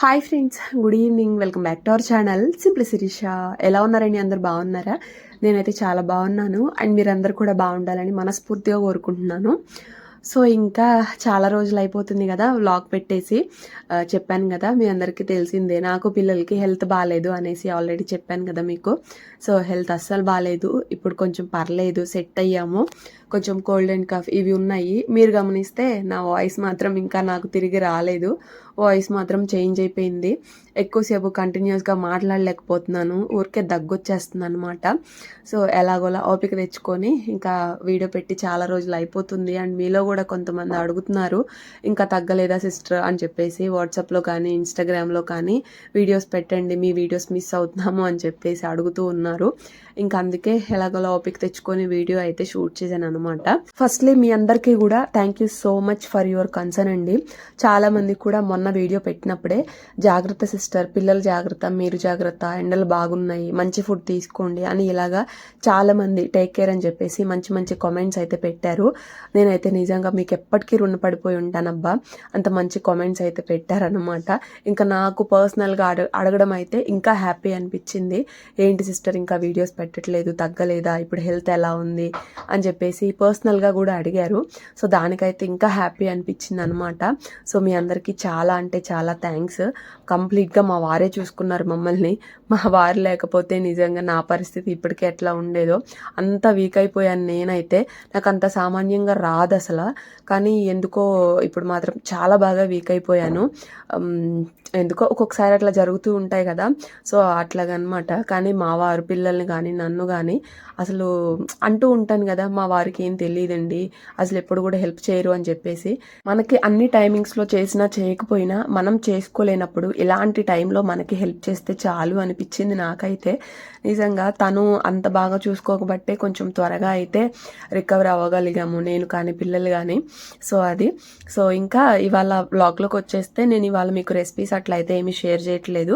Hi friends, good evening. Welcome back to our channel simply Sirisha. ఎలా ఉన్నారండి? అందరు బాగున్నారా? నేనైతే చాలా బాగున్నాను. అండ్ మీరందరూ కూడా బాగుండాలని మనస్ఫూర్తిగా కోరుకుంటున్నాను. సో ఇంకా చాలా రోజులు అయిపోతుంది కదా వ్లాగ్ పెట్టేసి. చెప్పాను కదా, మీ అందరికీ తెలిసిందే నాకు పిల్లలకి హెల్త్ బాగాలేదు అనేసి ఆల్రెడీ చెప్పాను కదా మీకు. సో హెల్త్ అస్సలు బాగాలేదు, ఇప్పుడు కొంచెం పర్లేదు, సెట్ అయ్యాము. కొంచెం కోల్డ్ అండ్ కఫ్ ఇవి ఉన్నాయి. మీరు గమనిస్తే నా వాయిస్ మాత్రం ఇంకా నాకు తిరిగి రాలేదు. వాయిస్ మాత్రం చేంజ్ అయిపోయింది. ఎక్కువసేపు కంటిన్యూస్గా మాట్లాడలేకపోతున్నాను, ఊరికే దగ్గొచ్చేస్తుంది అనమాట. సో ఎలాగోలా ఓపిక తెచ్చుకొని ఇంకా వీడియో పెట్టి చాలా రోజులు అయిపోతుంది. అండ్ మీలో కూడా కొంతమంది అడుగుతున్నారు, ఇంకా తగ్గలేదా సిస్టర్ అని చెప్పేసి. వాట్సాప్లో కానీ ఇన్స్టాగ్రామ్లో కానీ వీడియోస్ పెట్టండి, మీ వీడియోస్ మిస్ అవుతున్నాము అని చెప్పేసి అడుగుతూ ఉన్నారు. ఇంకా అందుకే ఎలాగోలా ఓపిక తెచ్చుకొని వీడియో అయితే షూట్ చేశాను అనమాట. ఫస్ట్లీ మీ అందరికీ కూడా thank you so much for your concern అండి. చాలా మంది కూడా మొన్న వీడియో పెట్టినప్పుడే జాగ్రత్త సిస్టర్, పిల్లలు జాగ్రత్త, మీరు జాగ్రత్త, ఎండలు బాగున్నాయి, మంచి ఫుడ్ తీసుకోండి అని ఇలాగా చాలా మంది టేక్ కేర్ అని చెప్పేసి మంచి మంచి కామెంట్స్ అయితే పెట్టారు. నేనైతే నిజంగా మీకు ఎప్పటికీ రుణపడిపోయి ఉంటానబ్బా, అంత మంచి కామెంట్స్ అయితే పెట్టారనమాట. ఇంకా నాకు పర్సనల్గా అడగడం అయితే ఇంకా హ్యాపీ అనిపించింది. ఏంటి సిస్టర్ ఇంకా వీడియోస్ పెట్టట్లేదు, తగ్గలేదా, ఇప్పుడు హెల్త్ ఎలా ఉంది అని చెప్పేసి పర్సనల్గా కూడా అడిగారు. సో దానికైతే ఇంకా హ్యాపీ అనిపించింది అనమాట. సో మీ అందరికీ చాలా అంటే చాలా థ్యాంక్స్. కంప్లీట్గా మా వారే చూసుకున్నారు మమ్మల్ని. మా వారు లేకపోతే నిజంగా నా పరిస్థితి ఇప్పటికే ఎట్లా ఉండేదో. అంత వీక్ అయిపోయాను నేనైతే. నాకు అంత సామాన్యంగా రాదు అసలు, కానీ ఎందుకో ఇప్పుడు మాత్రం చాలా బాగా వీక్ అయిపోయాను. ఎందుకో ఒక్కొక్కసారి అట్లా జరుగుతూ ఉంటాయి కదా. సో అట్లాగనమాట. కానీ మా వారు పిల్లల్ని కానీ నన్ను కానీ అసలు అంటూ ఉంటాను కదా, మా వారికి ఏం తెలియదండి, అసలు ఎప్పుడు కూడా హెల్ప్ చేయరు అని చెప్పేసి. మనకి అన్ని టైమింగ్స్లో చేసినా చేయకపోయినా మనం చేసుకోలేనప్పుడు ఇలాంటి టైంలో మనకి హెల్ప్ చేస్తే చాలు అనిపించింది నాకైతే. నిజంగా తను అంత బాగా చూసుకోకబట్టే కొంచెం త్వరగా అయితే రికవర్ అవ్వగలిగాము, నేను కానీ పిల్లలు కానీ. సో అది. సో ఇంకా ఇవాళ బ్లాగ్లోకి వచ్చేస్తే, నేను ఇవాళ మీకు రెసిపీస్ అట్లయితే ఏమీ షేర్ చేయట్లేదు.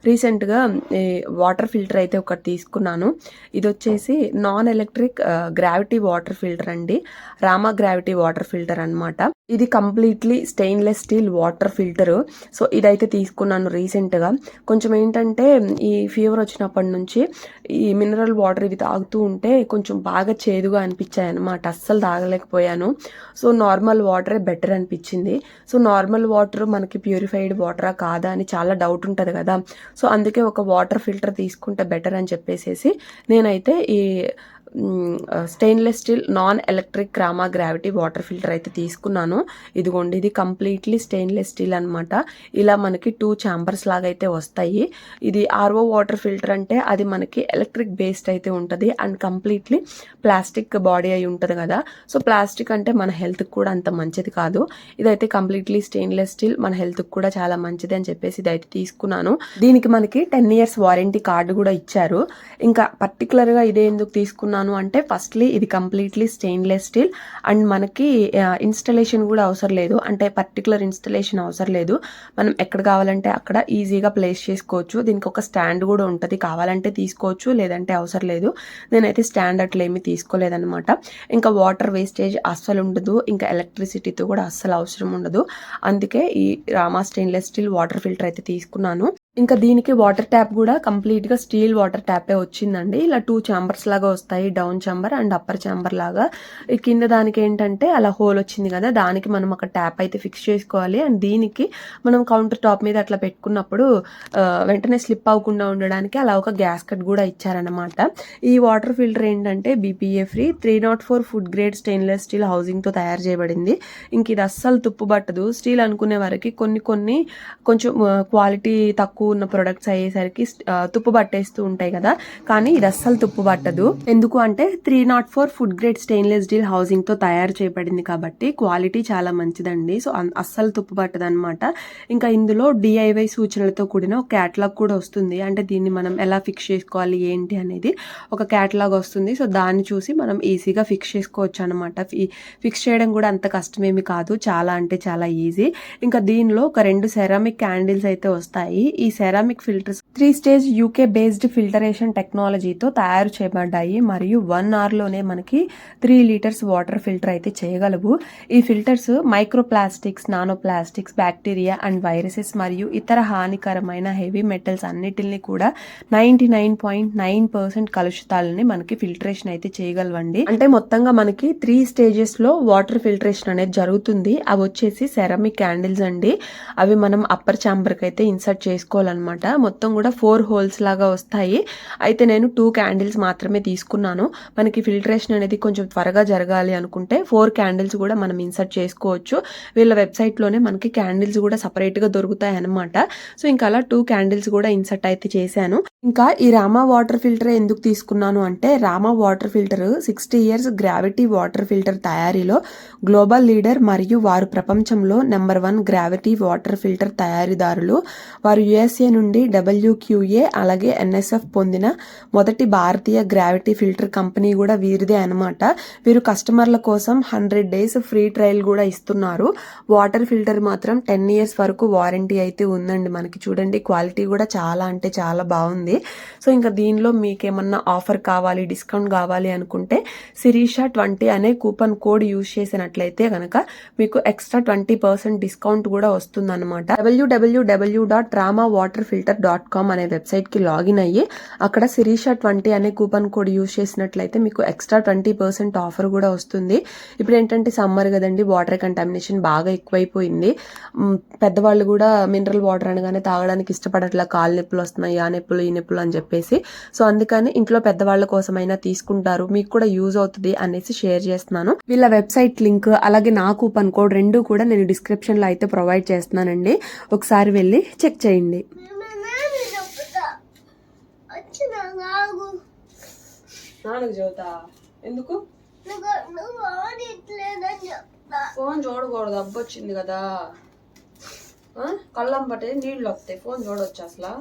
రీసెంట్గా వాటర్ ఫిల్టర్ అయితే ఒకటి తీసుకున్నాను. ఇది వచ్చేసి non electric gravity water filter అండి, రామా గ్రావిటీ వాటర్ ఫిల్టర్ అనమాట. ఇది completely stainless steel water filter. So ఇదైతే తీసుకున్నాను రీసెంట్గా. కొంచెం ఏంటంటే ఈ ఫీవర్ వచ్చినప్పటి నుంచి ఈ మినరల్ వాటర్ ఇవి తాగుతూ ఉంటే కొంచెం బాగా చేదుగా అనిపించాయి అనమాట, అస్సలు తాగలేకపోయాను. సో నార్మల్ వాటరే బెటర్ అనిపించింది. సో నార్మల్ వాటర్ మనకి ప్యూరిఫైడ్ వాటరా కాదా అని చాలా డౌట్ ఉంటుంది కదా. సో అందుకే ఒక వాటర్ ఫిల్టర్ తీసుకుంటే బెటర్ అని చెప్పేసి నేనైతే ఈ stainless steel non electric Rama gravity water filter అయితే తీసుకున్నాను. ఇదిగోండి, ఇది కంప్లీట్లీ స్టెయిన్లెస్ స్టీల్ అనమాట. ఇలా మనకి 2 ఛాంబర్స్ లాగా అయితే వస్తాయి. ఇది ఆర్ఓ వాటర్ ఫిల్టర్ అంటే అది మనకి ఎలక్ట్రిక్ బేస్డ్ అయితే ఉంటుంది అండ్ కంప్లీట్లీ ప్లాస్టిక్ బాడీ అయి ఉంటుంది కదా. సో ప్లాస్టిక్ అంటే మన హెల్త్కి కూడా అంత మంచిది కాదు. ఇదైతే కంప్లీట్లీ స్టెయిన్లెస్ స్టీల్, మన హెల్త్కి కూడా చాలా మంచిది అని చెప్పేసి ఇదైతే తీసుకున్నాను. దీనికి మనకి 10 years వారంటీ కార్డు కూడా ఇచ్చారు. ఇంకా పర్టికులర్గా ఇదే ఎందుకు తీసుకున్నాను అంటే, ఫస్ట్లీ ఇది కంప్లీట్లీ స్టెయిన్లెస్ స్టీల్ అండ్ మనకి ఇన్స్టలేషన్ కూడా అవసరం లేదు, అంటే పర్టికులర్ ఇన్స్టలేషన్ అవసరం లేదు. మనం ఎక్కడ కావాలంటే అక్కడ ఈజీగా ప్లేస్ చేసుకోవచ్చు. దీనికి ఒక స్టాండ్ కూడా ఉంటుంది, కావాలంటే తీసుకోవచ్చు, లేదంటే అవసరం లేదు. నేనైతే స్టాండ్ అట్లా ఏమీ తీసుకోలేదన్నమాట. ఇంకా వాటర్ వేస్టేజ్ అస్సలు ఉండదు, ఇంకా ఎలక్ట్రిసిటీతో కూడా అస్సలు అవసరం ఉండదు. అందుకే ఈ Rama stainless steel water filter అయితే తీసుకున్నాను. ఇంకా దీనికి వాటర్ ట్యాప్ కూడా కంప్లీట్గా స్టీల్ వాటర్ ట్యాపే వచ్చిందండి. ఇలా 2 ఛాంబర్స్ లాగా వస్తాయి, down chamber and upper chamber లాగా. ఈ కింద దానికి ఏంటంటే అలా హోల్ వచ్చింది కదా, దానికి మనం ఒక ట్యాప్ అయితే ఫిక్స్ చేసుకోవాలి. అండ్ దీనికి మనం కౌంటర్ టాప్ మీద అట్లా పెట్టుకున్నప్పుడు వెంటనే స్లిప్ అవ్వకుండా ఉండడానికి అలా ఒక గ్యాస్ కట్ కూడా ఇచ్చారనమాట. ఈ వాటర్ ఫిల్టర్ ఏంటంటే BPA free 304 food grade stainless steel హౌసింగ్తో తయారు చేయబడింది. ఇంక ఇది అస్సలు తుప్పు పట్టదు. స్టీల్ అనుకునే వారికి కొన్ని కొంచెం క్వాలిటీ తక్కువ ఉన్న ప్రొడక్ట్స్ అయ్యేసరికి తుప్పు పట్టేస్తూ ఉంటాయి కదా, కానీ ఇది అస్సలు తుప్పు పట్టదు. ఎందుకు అంటే 304 food grade stainless steel housing తో తయారు చేయబడింది కాబట్టి క్వాలిటీ చాలా మంచిదండి. సో అస్సలు తుప్పు పట్టదు అనమాట. ఇంకా ఇందులో DIY సూచనలతో కూడిన ఒక క్యాటలాగ్ కూడా వస్తుంది. అంటే దీన్ని మనం ఎలా ఫిక్స్ చేసుకోవాలి ఏంటి అనేది ఒక క్యాటలాగ్ వస్తుంది. సో దాన్ని చూసి మనం ఈజీగా ఫిక్స్ చేసుకోవచ్చు అనమాట. ఫిక్స్ చేయడం కూడా అంత కష్టమేమి కాదు, చాలా అంటే చాలా ఈజీ. ఇంకా దీనిలో ఒక 2 సెరామిక్ క్యాండిల్స్ అయితే వస్తాయి. ఈ ceramic filters 3 stage UK based filtration టెక్నాలజీతో తయారు చేయబడ్డాయి మరియు 1 అవర్లోనే మనకి 3 లీటర్స్ వాటర్ ఫిల్టర్ అయితే చేయగలవు. ఈ filters micro plastics, nano plastics, bacteria and viruses మరియు ఇతర హానికరమైన హెవీ మెటల్స్ అన్నిటిని కూడా 99.9% కలుషితాలని మనకి ఫిల్టరేషన్ అయితే చేయగలవండి. అంటే మొత్తంగా మనకి 3 స్టేజెస్ లో వాటర్ ఫిల్టరేషన్ అనేది జరుగుతుంది. అవి వచ్చేసి సెరామిక్ క్యాండిల్స్ అండి. అవి మనం అప్పర్ ఛాంబర్ కి అయితే ఇన్సర్ట్ చేసుకోవాలన్నమాట. మొత్తం కూడా 4 హోల్స్ లాగా వస్తాయి. అయితే నేను 2 క్యాండిల్స్ మాత్రమే తీసుకున్నాను. మనకి ఫిల్టరేషన్ అనేది కొంచెం త్వరగా జరగాలి అనుకుంటే 4 క్యాండిల్స్ కూడా మనం ఇన్సర్ట్ చేసుకోవచ్చు. వీళ్ళ వెబ్సైట్ లోనే మనకి క్యాండిల్స్ కూడా సపరేట్ గా దొరుకుతాయి అనమాట. సో ఇంకా అలా 2 క్యాండిల్స్ కూడా ఇన్సర్ట్ అయితే చేశాను. ఇంకా ఈ రామా వాటర్ ఫిల్టర్ ఎందుకు తీసుకున్నాను అంటే, Rama water filter 60 years gravity water filter తయారీలో గ్లోబల్ లీడర్ మరియు వారు ప్రపంచంలో నెంబర్ 1 గ్రావిటీ వాటర్ ఫిల్టర్ తయారీదారులు. వారు యుఎస్ఏ నుండి WQA అలాగే NSF పొందిన మొదటి భారతీయ గ్రావిటీ ఫిల్టర్ కంపెనీ కూడా వీరిదే అనమాట. వీరు కస్టమర్ల కోసం 100 days ఫ్రీ ట్రయల్ కూడా ఇస్తున్నారు. వాటర్ ఫిల్టర్ మాత్రం 10 years వరకు వారంటీ అయితే ఉందండి. మనకి చూడండి క్వాలిటీ కూడా చాలా అంటే చాలా బాగుంది. సో ఇంకా దీనిలో మీకు ఏమన్నా ఆఫర్ కావాలి, డిస్కౌంట్ కావాలి అనుకుంటే శిరీష 20 అనే కూపన్ కోడ్ యూజ్ చేసినట్లయితే కనుక మీకు ఎక్స్ట్రా 20% డిస్కౌంట్ కూడా వస్తుంది అనమాట. www.ramawaterfilter.com అనే వెబ్సైట్ కి లాగిన్ అయ్యి అక్కడ శిరీష 20 అనే కూపన్ కోడ్ యూజ్ చేసినట్లయితే మీకు ఎక్స్ట్రా 20% ఆఫర్ కూడా వస్తుంది. ఇప్పుడు ఏంటంటే సమ్మర్ కదండి, వాటర్ కంటామినేషన్ బాగా ఎక్కువైపోయింది. పెద్దవాళ్ళు కూడా మినరల్ వాటర్ అనగానే తాగడానికి ఇష్టపడట్లా, కాళ్ళు నొప్పులు వస్తున్నాయి, ఆ నొప్పులు ఈ నొప్పులు అని చెప్పేసి. సో అందుకని ఇంట్లో పెద్దవాళ్ళ కోసమైనా తీసుకుంటారు, మీకు కూడా యూజ్ అవుతుంది అనేసి షేర్ చేస్తున్నాను. వీళ్ళ వెబ్సైట్ లింక్ అలాగే నా కూపన్ కోడ్ రెండు కూడా నేను డిస్క్రిప్షన్ లో అయితే ప్రొవైడ్ చేస్తున్నానండి. ఒకసారి వెళ్ళి చెక్ చేయండి. నాన్నకు చెబుతా ఎందుకు? ఫోన్ చూడకూడదు, అబ్బొచ్చింది కదా, కళ్ళం పట్టే నీళ్ళు వస్తాయి. ఫోన్ చూడవచ్చు అసలు?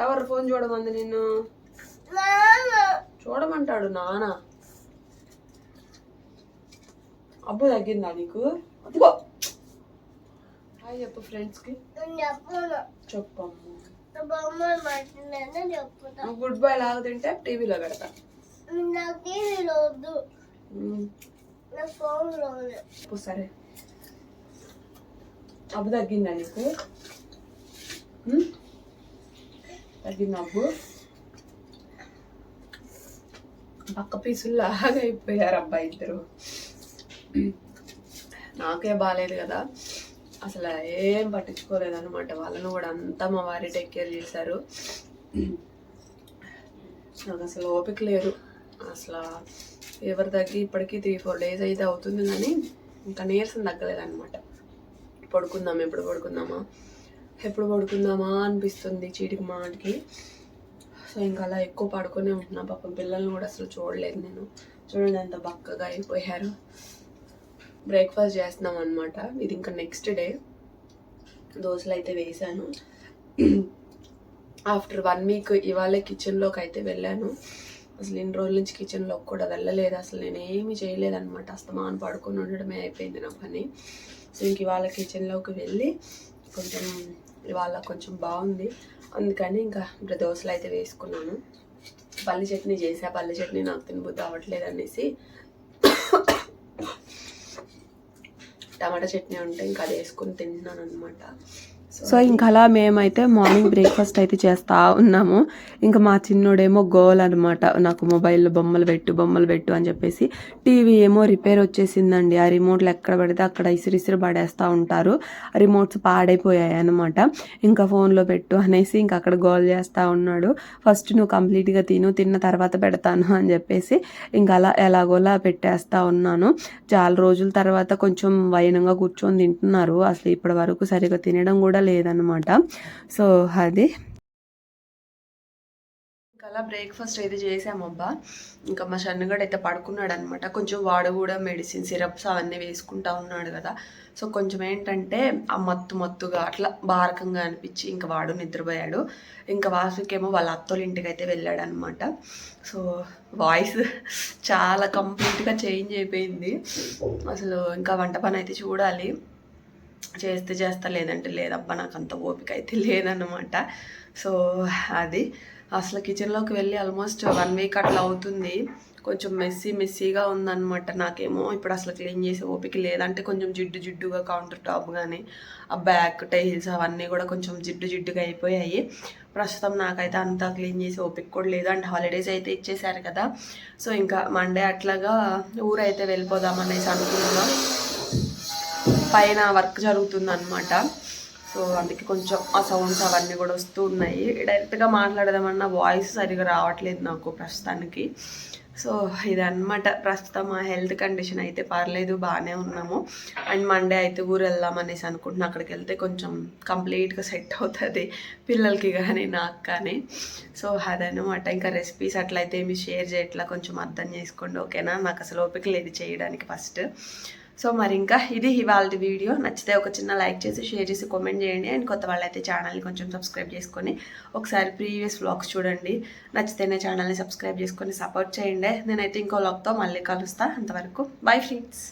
ఎవరు ఫోన్ చూడమంది నిన్ను? చూడమంటాడు నాన్న. అబ్బు తగ్గిందా నీకు? అదిగో హాయ్ చెప్పు ఫ్రెండ్స్ కి. చెప్పమ్మ. గుడ్ బై లాగా తింటే టీవీలో పెడతా. సరే అబ్బు తగ్గిందా నీకు? తగ్గిందా అబ్బు? పక్క పీసుల్లాగా అయిపోయారు అబ్బాయి ఇద్దరు. నాకే బాగాలేదు కదా, అసలు ఏం పట్టించుకోలేదు అనమాట. వాళ్ళను కూడా అంతా మా వారి టేక్ కేర్ చేశారు. నాకు అసలు ఓపిక లేరు అసలు. ఫీవర్ తగ్గి ఇప్పటికీ 3-4 days అయితే అవుతుంది కానీ ఇంకా నీరసం తగ్గలేదు అనమాట. పడుకుందామా ఎప్పుడు పడుకుందామా అనిపిస్తుంది చీటికి మాటికి. సో ఇంకా అలా ఎక్కువ పడుకునే ఉంటున్నా. పాపం పిల్లల్ని కూడా అసలు చూడలేదు నేను. చూడండి ఎంత బక్కగా అయిపోయారు. బ్రేక్ఫాస్ట్ చేస్తున్నాం అనమాట. ఇది ఇంకా నెక్స్ట్ డే. దోశలు అయితే వేసాను. ఆఫ్టర్ 1 week ఇవాళ కిచెన్లోకి అయితే వెళ్ళాను. అసలు ఇన్ని రోజుల నుంచి కిచెన్లోకి కూడా వెళ్ళలేదు. అసలు నేనేమి చేయలేదన్నమాట. అస్తమానం పడుకొని ఉండడమే అయిపోయింది నా పని. సో ఇంక ఇవాళ కిచెన్లోకి వెళ్ళి కొంచెం ఇవాళ కొంచెం బాగుంది అందుకని ఇంకా ఇప్పుడు దోశలు అయితే వేసుకున్నాను. పల్లి చట్నీ చేసా. పల్లి చట్నీ నాకు తినబుద్ధి అవ్వట్లేదు అనేసి టమాటా చట్నీ ఉంటే ఇంకా అది వేసుకొని తింటున్నాను అనమాట. సో ఇంకా అలా మేమైతే మార్నింగ్ బ్రేక్ఫాస్ట్ అయితే చేస్తూ ఉన్నాము. ఇంకా మా చిన్నోడేమో గోల్ అనమాట, నాకు మొబైల్లో బొమ్మలు పెట్టు అని చెప్పేసి. టీవీ ఏమో రిపేర్ వచ్చేసిందండి. ఆ రిమోట్లు ఎక్కడ పడితే అక్కడ ఇసిరిసిరి పడేస్తూ ఉంటారు. రిమోట్స్ పాడైపోయాయి అనమాట. ఇంకా ఫోన్లో పెట్టు అనేసి ఇంకా అక్కడ గోల్ చేస్తూ ఉన్నాడు. ఫస్ట్ నువ్వు కంప్లీట్గా తిన్న తర్వాత పెడతాను అని చెప్పేసి ఇంకా అలా ఎలాగోలా పెట్టేస్తూ ఉన్నాను. చాలా రోజుల తర్వాత కొంచెం వైనంగా కూర్చొని తింటున్నారు. అసలు ఇప్పటి వరకు సరిగా తినడం కూడా లేదనమాట. సో అది అలా బ్రేక్ఫాస్ట్ అయితే చేసామబ్బా. ఇంకా మా షన్నుగాడు అయితే పడుకున్నాడు అనమాట. కొంచెం వాడు కూడా మెడిసిన్ సిరప్స్ అవన్నీ వేసుకుంటా ఉన్నాడు కదా. సో కొంచెం ఏంటంటే ఆ మత్తుగా అట్లా బారకంగా అనిపించి ఇంకా వాడు నిద్రపోయాడు. ఇంకా వాసుకేమో వాళ్ళ అత్తోళ్ళ ఇంటికి అయితే వెళ్ళాడు అనమాట. సో వాయిస్ చాలా కంప్లీట్గా చేంజ్ అయిపోయింది అసలు. ఇంకా వంట పని అయితే చూడాలి. చేస్తే చేస్తా, లేదంటే లేదబ్బా నాకు అంత ఓపిక అయితే లేదన్నమాట. సో అది అసలు కిచెన్లోకి వెళ్ళి ఆల్మోస్ట్ 1 వీక్ అట్లా అవుతుంది. కొంచెం మెస్సీగా ఉందన్నమాట. నాకేమో ఇప్పుడు అసలు క్లీన్ చేసే ఓపిక లేదంటే కొంచెం జిడ్డుగా కౌంటర్ టాప్ కానీ ఆ బ్యాక్ టైల్స్ అవన్నీ కూడా కొంచెం జిడ్డుగా అయిపోయాయి. ప్రస్తుతం నాకైతే అంతా క్లీన్ చేసే ఓపిక కూడా లేదు. అండ్ హాలిడేస్ అయితే ఇచ్చేసారు కదా, సో ఇంకా మండే అట్లాగా ఊరైతే వెళ్ళిపోదామనేసి అనుకున్నాను. పైన వర్క్ జరుగుతుందన్నమాట. సో అందుకే కొంచెం ఆ సౌండ్స్ అవన్నీ కూడా వస్తూ ఉన్నాయి. డైరెక్ట్గా మాట్లాడదామన్నా వాయిస్ సరిగా రావట్లేదు నాకు ప్రస్తుతానికి. సో ఇదన్నమాట ప్రస్తుతం మా హెల్త్ కండిషన్ అయితే పర్లేదు, బాగానే ఉన్నాము. అండ్ మండే అయితే ఊరు వెళ్దాం అనేసి అనుకుంటున్నాను. అక్కడికి వెళ్తే కొంచెం కంప్లీట్గా సెట్ అవుతుంది పిల్లలకి కానీ నాకు కానీ. సో అదనమాట. ఇంకా రెసిపీస్ అట్లయితే ఏమి షేర్ చేయట్లా, కొంచెం అర్థం చేసుకోండి ఓకేనా. నాకు అసలు ఓపిక లేదు చేయడానికి ఫస్ట్. సో మరి ఇంకా ఇది ఇవాళ వీడియో. నచ్చితే ఒక చిన్న లైక్ చేసి షేర్ చేసి కామెంట్ చేయండి. అండ్ కొత్త వాళ్ళైతే ఛానల్ని కొంచెం సబ్స్క్రైబ్ చేసుకొని ఒకసారి ప్రీవియస్ వ్లాగ్స్ చూడండి. నచ్చితేనే ఛానల్ని సబ్స్క్రైబ్ చేసుకొని సపోర్ట్ చేయండి. నేనైతే ఇంకో వ్లాగ్తో మళ్ళీ కలుస్తా. అంతవరకు బై ఫ్రెండ్స్.